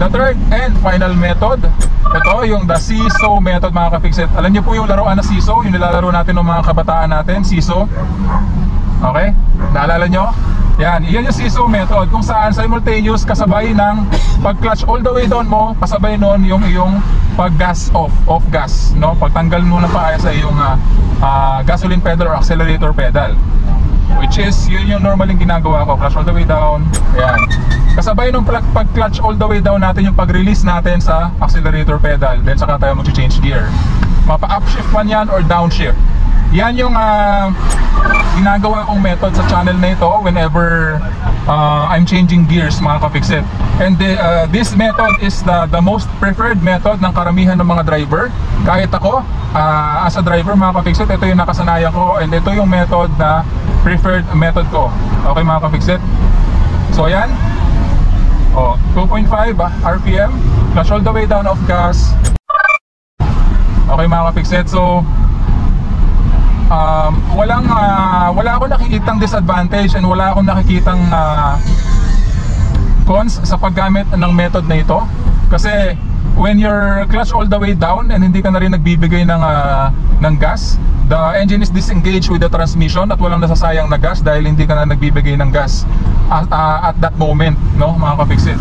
The third and final method, ito yung the seesaw method mga ka-fixit. Alam niyo po yung laruan na seesaw, yung nilalaro natin ng mga kabataan natin, seesaw. Okay? Naalala nyo? Yan, iyan yung seesaw method kung saan simultaneous kasabay ng pag-clutch all the way down mo, kasabay nun yung iyong pag-gas off gas, no? Pagtanggal mo na pa sa iyong gasoline pedal or accelerator pedal. Which is, yun yung normaling ginagawa ko, clutch all the way down. Ayan. Kasabay nung pag-clutch all the way down natin yung pag-release natin sa accelerator pedal. Then saka tayo mag-change gear. Mapa-upshift man yan or downshift. Yan yung ginagawa kong method sa channel na ito whenever I'm changing gears mga ka-fixit. And this method is the most preferred method ng karamihan ng mga driver. Kahit ako, as a driver mga ka-fixit, ito yung nakasanayan ko and ito yung method na preferred method ko. Okay mga ka-fixit? So ayan, 2.5 RPM, clutch all the way down off gas. Okay mga ka-fixit, so wala akong nakikitang disadvantage and wala akong nakikitang cons sa paggamit ng method na ito. Kasi when you're clutch all the way down and hindi ka na rin nagbibigay ng gas, the engine is disengaged with the transmission at walang nasasayang na gas dahil hindi ka na nagbibigay ng gas at that moment, no mga ka-fixit.